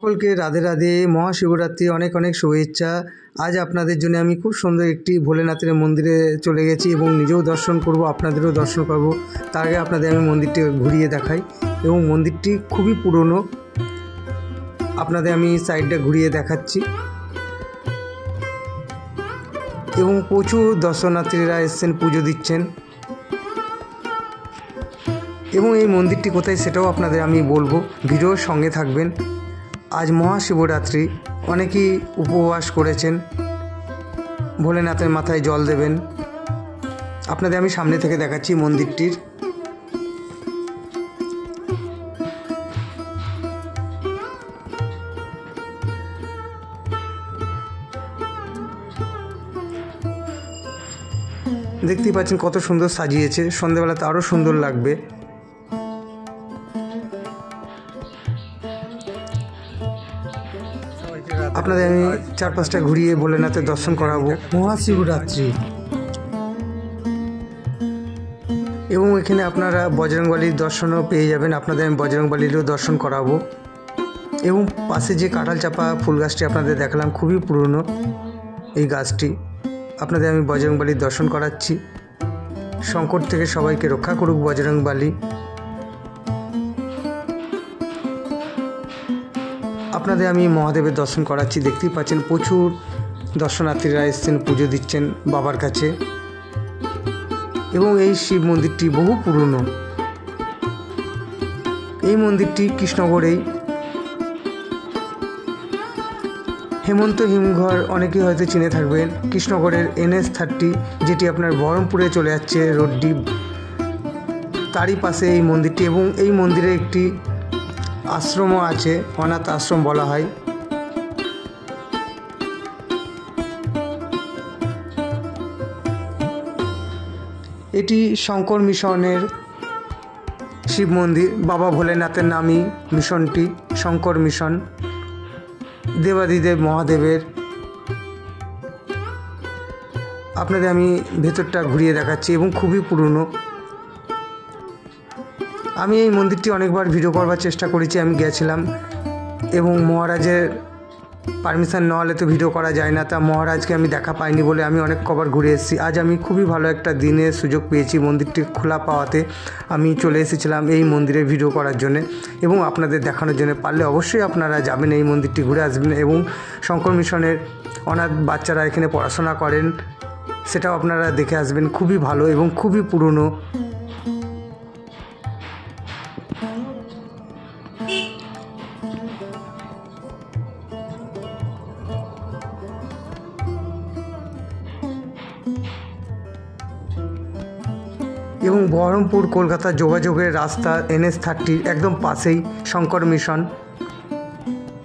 সকলকে রাধে রাধে। মহাশিবরাত্রি অনেক অনেক শুভেচ্ছা। আজ আপনাদের জন্য আমি খুব সুন্দর একটি ভোলেনাথের মন্দিরে চলে গেছি এবং নিজেও দর্শন করব, আপনাদেরও দর্শন করব। তার আগে আপনাদের আমি মন্দিরটি ঘুরিয়ে দেখাই এবং মন্দিরটি খুবই পুরনো। আপনাদের আমি সাইডটা ঘুরিয়ে দেখাচ্ছি এবং প্রচুর দর্শনার্থীরা এসছেন, পুজো দিচ্ছেন। এবং এই মন্দিরটি কোথায় সেটাও আপনাদের আমি বলবো, ভিডিওর সঙ্গে থাকবেন। আজ মহাশিবরাত্রি, অনেকেই উপবাস করেছেন, ভোলেনাথের মাথায় জল দেবেন। আপনাদের আমি সামনে থেকে দেখাচ্ছি মন্দিরটির। দেখতেই পাচ্ছেন কত সুন্দর সাজিয়েছে, সন্ধ্যাবেলাতে আরও সুন্দর লাগবে। আপনাদের আমি চারপাশটা ঘুরিয়ে ভোলেনাথের দর্শন করাবো। মহাশিবরাত্রি এবং এখানে আপনারা বজরংবলীর দর্শনও পেয়ে যাবেন। আপনাদের আমি বজরংবলীরও দর্শন করাবো। এবং পাশে যে কাঁঠাল চাপা ফুল গাছটি আপনাদের দেখালাম, খুবই পুরনো এই গাছটি। আপনাদের আমি বজরংবলীর দর্শন করাচ্ছি। সংকট থেকে সবাইকে রক্ষা করুক বজরংবলী। আপনাদের আমি মহাদেবের দর্শন করাচ্ছি। দেখতেই পাচ্ছেন প্রচুর দর্শনার্থীরা এসছেন, পুজো দিচ্ছেন বাবার কাছে। এবং এই শিব মন্দিরটি বহু পুরনো। এই মন্দিরটি কৃষ্ণগড়েই হেমন্ত হিমঘর অনেকেই হয়তো চিনে থাকবেন। কৃষ্ণগড়ের NH30 যেটি আপনার বহরমপুরে চলে যাচ্ছে রোডটি, তারই পাশে এই মন্দিরটি। এবং এই মন্দিরে একটি আশ্রমও আছে, অনাথ আশ্রম বলা হয়। এটি শঙ্কর মিশনের শিব মন্দির। বাবা ভোলেনাথের নামই মিশনটি, শঙ্কর মিশন, দেবাদিদেব মহাদেবের। আপনাদের আমি ভেতরটা ঘুরিয়ে দেখাচ্ছি এবং খুবই পুরনো। আমি এই মন্দিরটি অনেকবার ভিডিও করবার চেষ্টা করেছি, আমি গেছিলাম এবং মহারাজের পারমিশন না হলে তো ভিডিও করা যায় না। তা মহারাজকে আমি দেখা পাইনি বলে আমি অনেক কবার ঘুরে এসেছি। আজ আমি খুবই ভালো একটা দিনের সুযোগ পেয়েছি, মন্দিরটি খোলা পাওয়াতে আমি চলে এসেছিলাম এই মন্দিরে ভিডিও করার জন্য এবং আপনাদের দেখানোর জন্য। পারলে অবশ্যই আপনারা যাবেন, এই মন্দিরটি ঘুরে আসবেন। এবং শঙ্কর মিশনের অনাথ বাচ্চারা এখানে পড়াশোনা করেন, সেটাও আপনারা দেখে আসবেন। খুবই ভালো এবং খুবই পুরনো। এবং বহরমপুর কলকাতা যোগাযোগের রাস্তা NH30 একদম পাশেই শঙ্কর মিশন।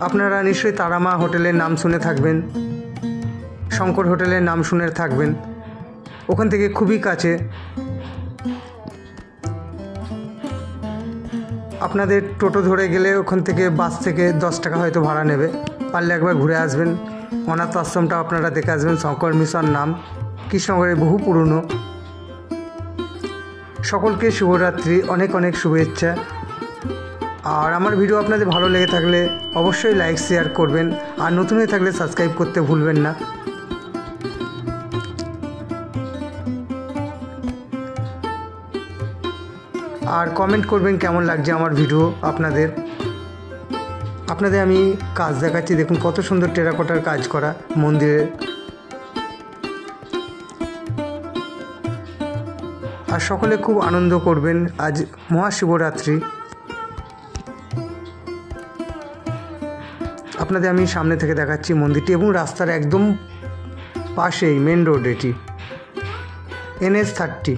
আপনারা নিশ্চয়ই তারামা হোটেলের নাম শুনে থাকবেন, শঙ্কর হোটেলের নাম শুনে থাকবেন। ওখান থেকে খুবই কাছে। আপনাদের টোটো ধরে গেলে ওখান থেকে বাস থেকে 10 টাকা হয়তো ভাড়া নেবে। পারলে একবার ঘুরে আসবেন, অনাথ আশ্রমটা আপনারা দেখে আসবেন। শঙ্কর মিশন নাম, কৃষ্ণগড়ে বহু পুরনো। সকলকে শুভরাত্রি, অনেক অনেক শুভেচ্ছা। আর আমার ভিডিও আপনাদের ভালো লেগে থাকলে অবশ্যই লাইক শেয়ার করবেন, আর নতুন হয়ে থাকলে সাবস্ক্রাইব করতে ভুলবেন না। আর কমেন্ট করবেন কেমন লাগছে আমার ভিডিও আপনাদের। আপনাদের আমি কাজ দেখাচ্ছি, দেখুন কত সুন্দর টেরাকোটার কাজ করা মন্দিরে। আর সকলে খুব আনন্দ করবেন, আজ মহাশিবরাত্রি। আপনাদের আমি সামনে থেকে দেখাচ্ছি মন্দিরটি এবং রাস্তার একদম পাশেই মেন রোড, এটি NH30।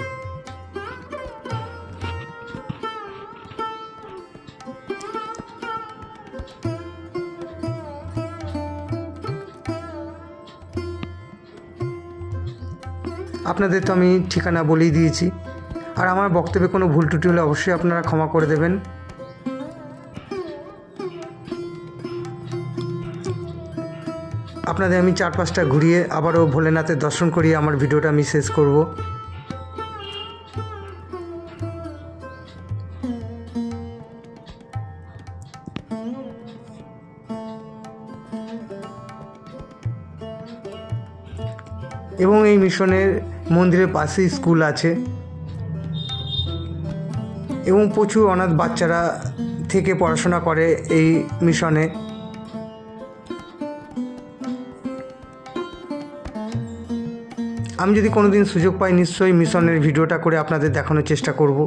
আপনাদের তো আমি ঠিকানা বলেই দিয়েছি। আর আমার বক্তব্যে কোনো ভুল ত্রুটি হলে অবশ্যই আপনারা ক্ষমা করে দেবেন। আপনাদের আমি চারপাশটা ঘুরিয়ে আবারও ভোলেনাথের দর্শন করিয়ে আমার ভিডিওটা আমি শেষ করব। এবং এই মিশনের মন্দিরের পাশেই স্কুল আছে এবং প্রচুর অনাথ বাচ্চারা থেকে পড়াশোনা করে এই মিশনে। আমি যদি কোনো দিন সুযোগ পাই নিশ্চয়ই মিশনের ভিডিওটা করে আপনাদের দেখানোর চেষ্টা করব।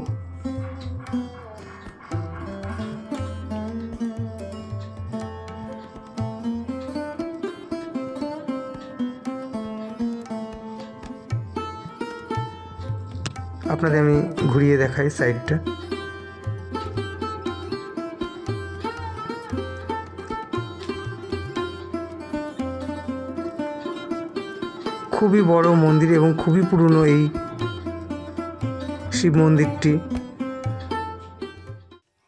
আপনাদের আমি ঘুরিয়ে দেখাই সাইডটা। খুবই বড় মন্দির এবং খুবই পুরনো এই শিব মন্দিরটি।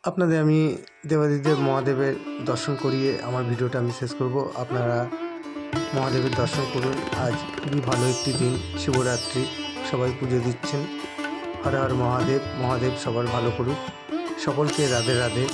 আপনাদের আমি দেবাদিদেব মহাদেবের দর্শন করিয়ে আমার ভিডিওটা আমি শেষ করব। আপনারা মহাদেবের দর্শন করুন। আজ খুবই ভালো একটি দিন, শিবরাত্রি, সবাই পুজো দিচ্ছেন। হর হর মহাদেব, মহাদেব সবার ভালো করুক। সকলকে রাধে রাধে।